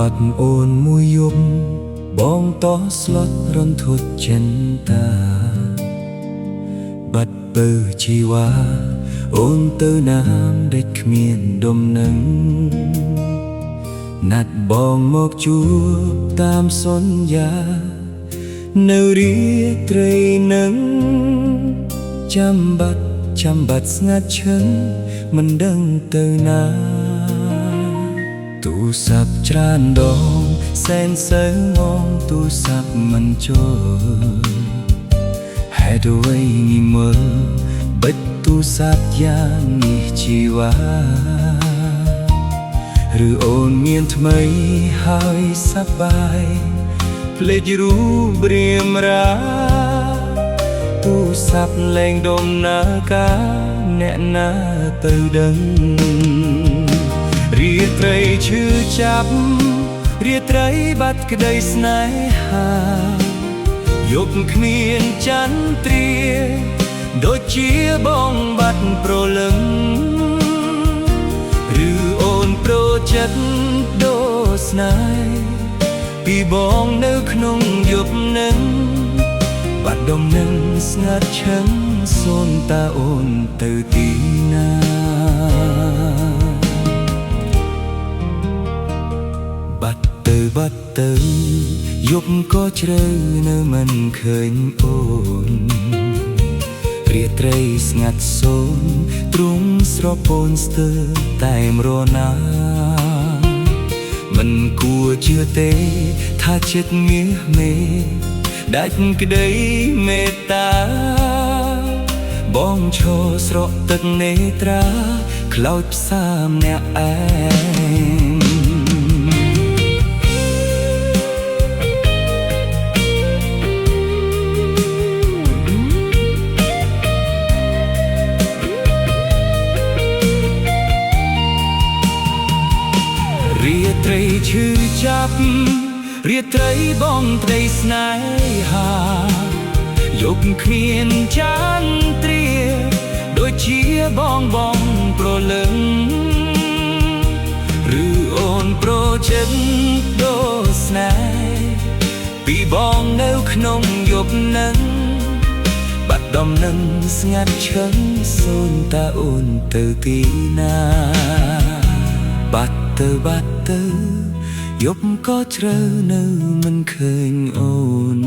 បាត់អូនមួយយប់បងតោះស្លុតរន្ធត់ចិនតាបាត់បើជីវ៉ាអូនទៅណាមដេចគ្មានដុំនឹងណាត់បងមកជួបតាមសន្យានៅរាត្រីនឹងចាំបាត់ស្ងាត់ឈឹងមិនដឹងទៅណាទូរស័ព្ទច្រើនដងសែនសើងងទូរស័ព្ទមិនចូលហេតុអ្វីងីមើលបិទទូរស័ព្ទយ៉ាងនេះជីវ៉ាឬអូនមានថ្មីហើយសប្បាយភ្លេចរូបរាមរាទូរស័ព្ទលែងដំណើរការអ្នកណាទៅដឹងរាត្រីឈឺចាប់រាត្រីបាត់ក្តីស្នេហាយប់គ្មានចន្ទ្រាដូចជាបងបាត់ប្រលឹងឬអូនប្រចិត្តដូរស្នេហ៍ពីបងនៅក្នុងយប់នឹងបាត់ដុំនឹងស្ងាត់ឈឹងសូនតាអូនទៅទីណាបាត់ទៅយប់ក៏ជ្រៅនៅមិនឃើញអូនរាត្រីស្ងាត់សូនទ្រង់ស្រពោនស្ទើរតែមរណាមិនគួរជឿទេថាចិត្តមាសមេដាច់ក្តីមេត្តាបងឈរស្រក់ទឹកនេត្រាខ្លោចផ្សាម្នាក់ឯងរាត្រីឈឺចាប់រាត្រីបងប្តីស្នេហាយប់គ្មានចន្ទ្រាដូចជាបងប្រលឹងឬអូនប្រចិត្តដូរស្នេហ៍ពីបងនៅក្នុងយប់នឹងបាត់ដុំនឹងស្ងាត់ឈឹងសូនតាអូនទៅទីណាបាត់ទៅយប់ក៏ជ្រៅនៅមិនឃើញអូន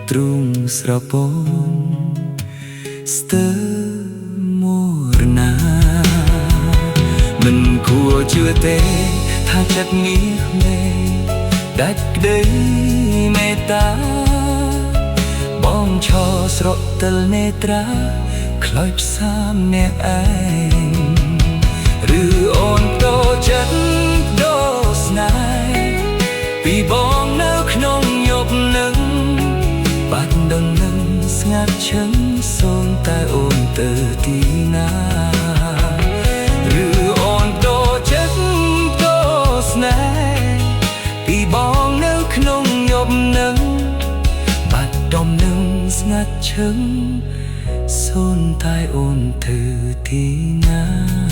ទ្រង់ស្រពោនស្ទើរមរណាមិនគួរជឿទេថាចិត្តងារមេដាច់ក្តីមេត្តាបងឈរស្រក់ទិលនេត្រាខ្លោចផ្សាម្នាក់ឯងឬអូនតូចចិត្តដូរស្នេហ៍ពីបងនៅក្នុងយប់នឹងបាត់ដុំនឹងស្ងាត់ឈឹងសូនតែអូនទៅទីណាឬអូនតូចចិត្តដូរស្នេហ៍ពីបងនៅក្នុងយប់នឹងបាត់ដុំនឹងស្ងាត់ឈឹងសូនតែអូនទៅទីណា